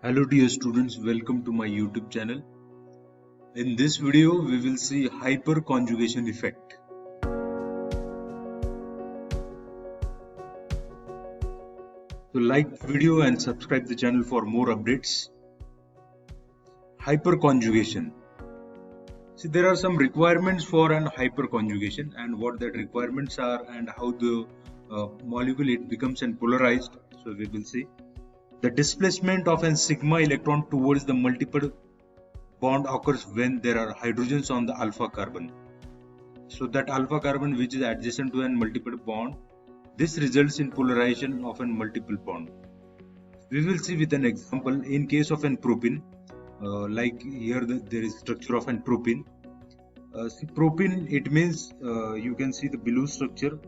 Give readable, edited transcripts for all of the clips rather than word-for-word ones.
Hello dear students, welcome to my YouTube channel. In this video, we will see hyperconjugation effect. So like video and subscribe the channel for more updates. Hyperconjugation. See, there are some requirements for an hyperconjugation and what that requirements are and how the molecule it becomes and polarized. So we will see. The displacement of an sigma electron towards the multiple bond occurs when there are hydrogens on the alpha carbon. So that alpha carbon which is adjacent to an multiple bond, this results in polarization of a multiple bond. We will see with an example in case of an propene, like here there is structure of an propene. See, propene, it means you can see the below structure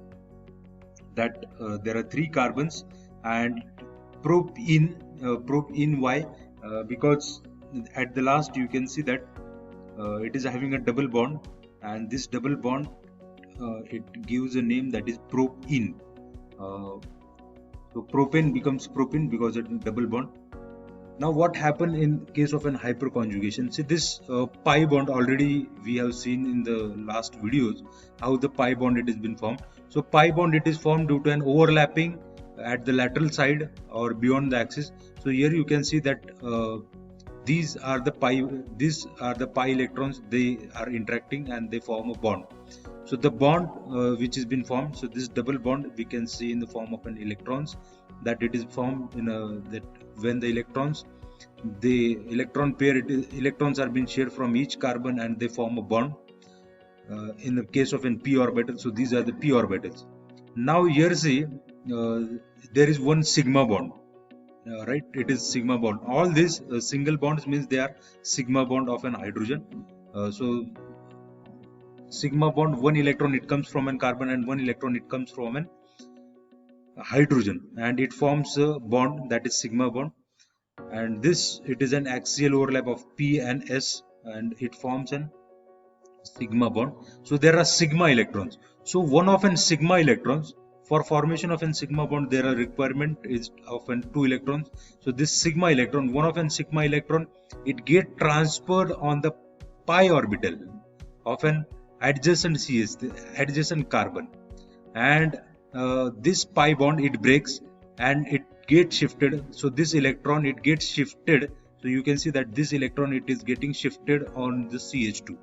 that there are 3 carbons and propene why? Because at the last you can see that it is having a double bond, and this double bond it gives a name that is propene. So propane becomes propene because it's a double bond. Now what happened in case of an hyperconjugation? See, this pi bond already we have seen in the last videos how the pi bond it has been formed. So pi bond it is formed due to an overlapping at the lateral side or beyond the axis. So here you can see that these are the pi electrons, they are interacting and they form a bond. So the bond which has been formed, so this double bond we can see in the form of an electrons, that it is formed in that when the electrons, the electron pair, electrons are being shared from each carbon and they form a bond. In the case of an p orbital, so these are the p orbitals. Now here see there is one sigma bond, right? It is sigma bond. All these single bonds means they are sigma bond of an hydrogen. So sigma bond, one electron it comes from an carbon and one electron it comes from an hydrogen, and it forms a bond that is sigma bond, and this it is an axial overlap of p and s and it forms an sigma bond. So there are sigma electrons. So one of an sigma electrons, for formation of an sigma bond there are requirement is of an 2 electrons. So this sigma electron, one of an sigma electron, it get transferred on the pi orbital of an adjacent CH, the adjacent carbon, and this pi bond it breaks and it gets shifted. So this electron it gets shifted. So you can see that this electron it is getting shifted on the CH2.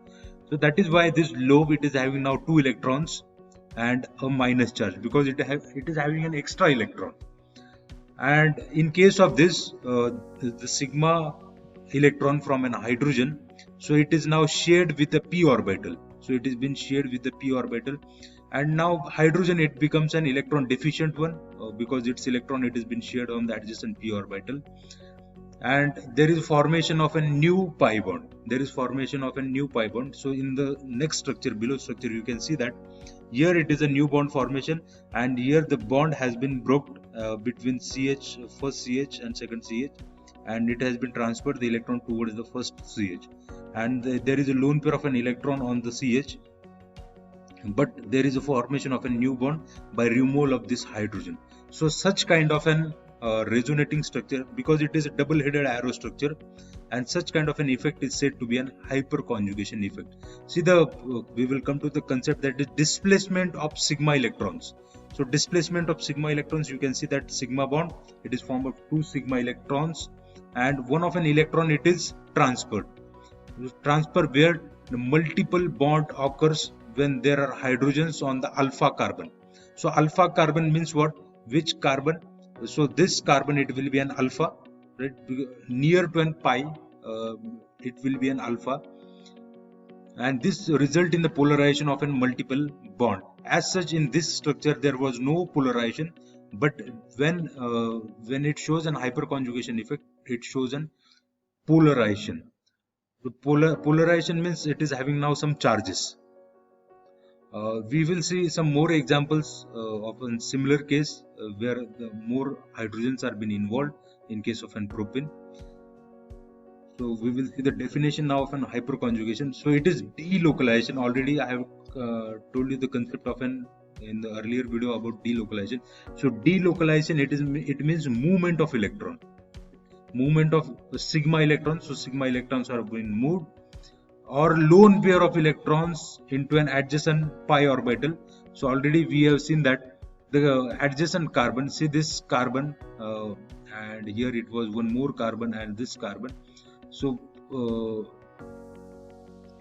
So that is why this lobe it is having now 2 electrons and a minus charge, because it is having an extra electron. And in case of this the sigma electron from an hydrogen, so it is now shared with a p orbital. So it has been shared with the p orbital, and now hydrogen it becomes an electron deficient one because its electron it has been shared on the adjacent p orbital, and there is formation of a new pi bond. So in the next structure, below structure, you can see that here it is a new bond formation, and here the bond has been broken between CH, first CH and second CH, and it has been transferred the electron towards the first CH, and there is a lone pair of an electron on the CH, but there is a formation of a new bond by removal of this hydrogen. So such kind of an resonating structure, because it is a double-headed arrow structure, and such kind of an effect is said to be an hyperconjugation effect. See, we will come to the concept that is displacement of sigma electrons. So displacement of sigma electrons, you can see that sigma bond it is formed of 2 sigma electrons, and one of an electron it is transferred. Transfer where the multiple bond occurs when there are hydrogens on the alpha carbon. So alpha carbon means what? Which carbon? So this carbon it will be an alpha, right? Near to an pi it will be an alpha, and this result in the polarization of a multiple bond. As such, in this structure there was no polarization, but when it shows an hyperconjugation effect, it shows an polarization. The polarization means it is having now some charges. We will see some more examples of a similar case where the more hydrogens are being involved in case of an propane. So we will see the definition now of an hyperconjugation. So it is delocalization. Already I have told you the concept of in the earlier video about delocalization. So delocalization it means movement of electron. movement of sigma electrons, so sigma electrons are being moved, or lone pair of electrons into an adjacent pi orbital. So already we have seen that the adjacent carbon, see this carbon, and here it was one more carbon and this carbon. So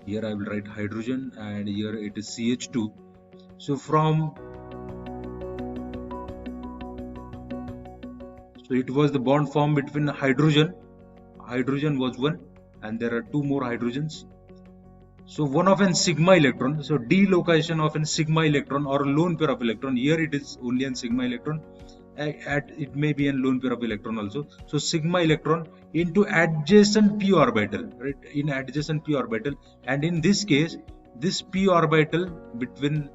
here I will write hydrogen and here it is CH2. So it was the bond formed between hydrogen was one, and there are two more hydrogens. So one of an sigma electron, so delocation of an sigma electron or a lone pair of electron, here it is only an sigma electron, it may be a lone pair of electron also. So sigma electron into adjacent p orbital, right, in adjacent p orbital, and in this case this p orbital between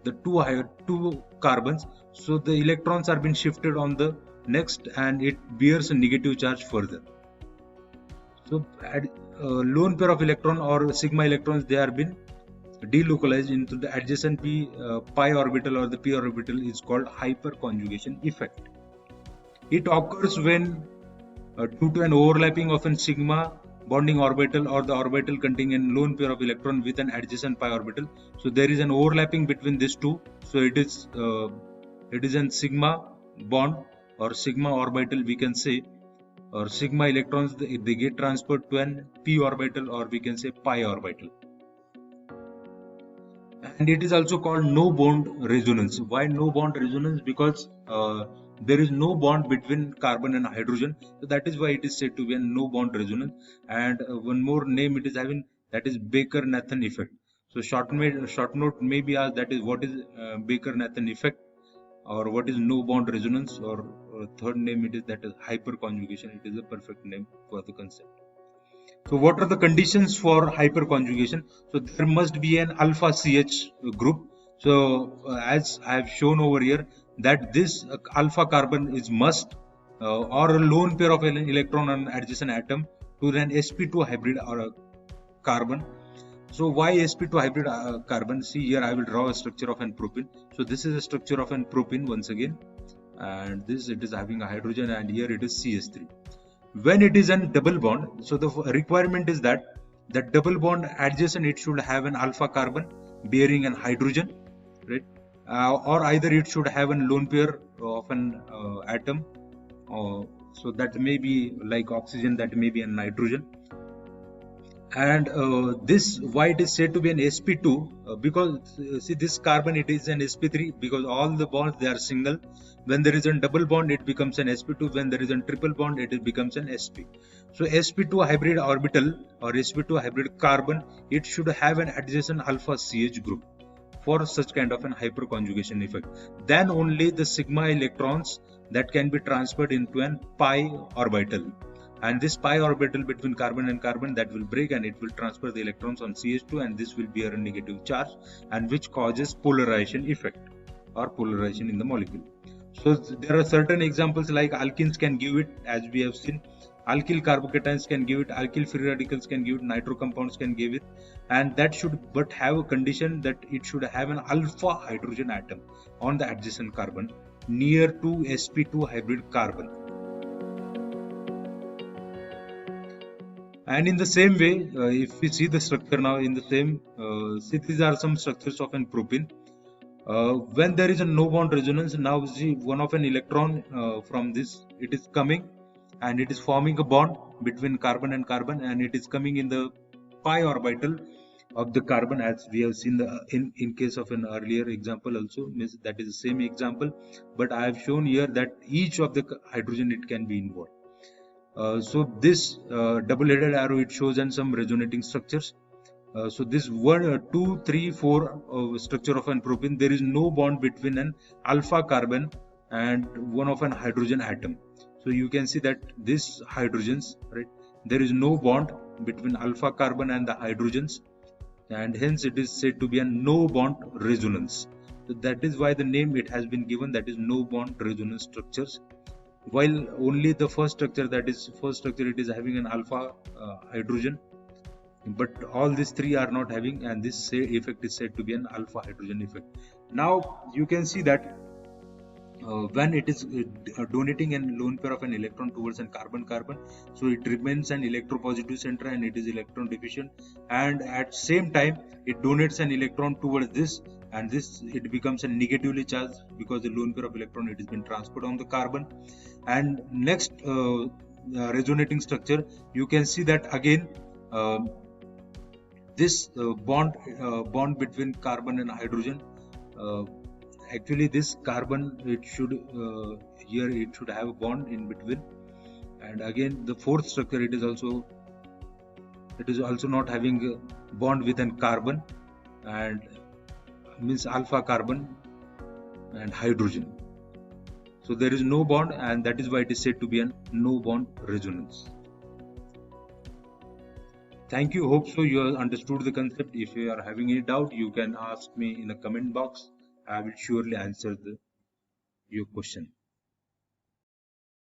the two carbons, so the electrons are being shifted on the next and it bears a negative charge further. So lone pair of electron or sigma electrons, they are been delocalized into the adjacent pi orbital or the p orbital, is called hyperconjugation effect. It occurs when due to an overlapping of an sigma bonding orbital or the orbital containing a lone pair of electron with an adjacent pi orbital. So there is an overlapping between these two. So it is an sigma bond or sigma orbital, we can say, or sigma electrons, they get transferred to an p orbital or we can say pi orbital. And it is also called no bond resonance. Why no bond resonance? Because there is no bond between carbon and hydrogen, so that is why it is said to be a no bond resonance. And one more name it is having, that is Baker-Nathan effect. So short note may be asked, that is what is Baker-Nathan effect, or what is no bond resonance, or third name it is, that is hyperconjugation. It is a perfect name for the concept. So what are the conditions for hyperconjugation? So there must be an alpha CH group. So as I have shown over here, that this alpha carbon is must, or a lone pair of electron on adjacent atom to an sp2 hybrid or a carbon. So why sp2 hybrid carbon? See here I will draw a structure of an propene. So this is a structure of an propene once again, and this it is having a hydrogen, and here it is CH3. When it is a double bond, so the requirement is that the double bond adjacent, it should have an alpha carbon bearing an hydrogen, right? Or either it should have a lone pair of an atom, so that may be like oxygen, that may be a nitrogen. And this, why it is said to be an sp2, because see this carbon, it is an sp3, because all the bonds, they are single. When there is a double bond, it becomes an sp2. When there is a triple bond, it becomes an sp. So sp2 hybrid orbital or sp2 hybrid carbon, it should have an adjacent alpha CH group for such kind of an hyperconjugation effect. Then only the sigma electrons that can be transferred into an pi orbital. And this pi orbital between carbon and carbon, that will break and it will transfer the electrons on CH2, and this will bear a negative charge, and which causes polarization effect or polarization in the molecule. So there are certain examples like alkenes can give it, as we have seen. Alkyl carbocations can give it, alkyl free radicals can give it, nitro compounds can give it, and that should but have a condition that it should have an alpha hydrogen atom on the adjacent carbon near to sp2 hybrid carbon. And in the same way, if we see the structure now, in the same, see these are some structures of an propene. When there is a no bond resonance, now see one of an electron from this, it is coming and it is forming a bond between carbon and carbon, and it is coming in the pi orbital of the carbon, as we have seen in case of an earlier example also, means that is the same example, but I have shown here that each of the hydrogen, it can be involved. So this double-headed arrow, it shows and some resonating structures. So this 1, 2, 3, 4 structure of an propene, there is no bond between an alpha carbon and one of an hydrogen atom. So you can see that this hydrogens, right, there is no bond between alpha carbon and the hydrogens, and hence it is said to be a no bond resonance. So that is why the name it has been given, that is no bond resonance structures. While only the first structure, it is having an alpha hydrogen, but all these three are not having, and this effect is said to be an alpha hydrogen effect. Now you can see that when it is donating a lone pair of an electron towards an carbon-carbon, so it remains an electropositive center and it is electron deficient, and at same time it donates an electron towards this, and this it becomes a negatively charged because the lone pair of electron it has been transferred on the carbon. And next resonating structure, you can see that again this bond between carbon and hydrogen, actually this carbon it should here it should have a bond in between, and again the fourth structure it is also not having a bond with an carbon, and means alpha carbon and hydrogen, so there is no bond, and that is why it is said to be a no bond resonance. Thank you. Hope so you have understood the concept. If you are having any doubt, you can ask me in the comment box. I will surely answer your question.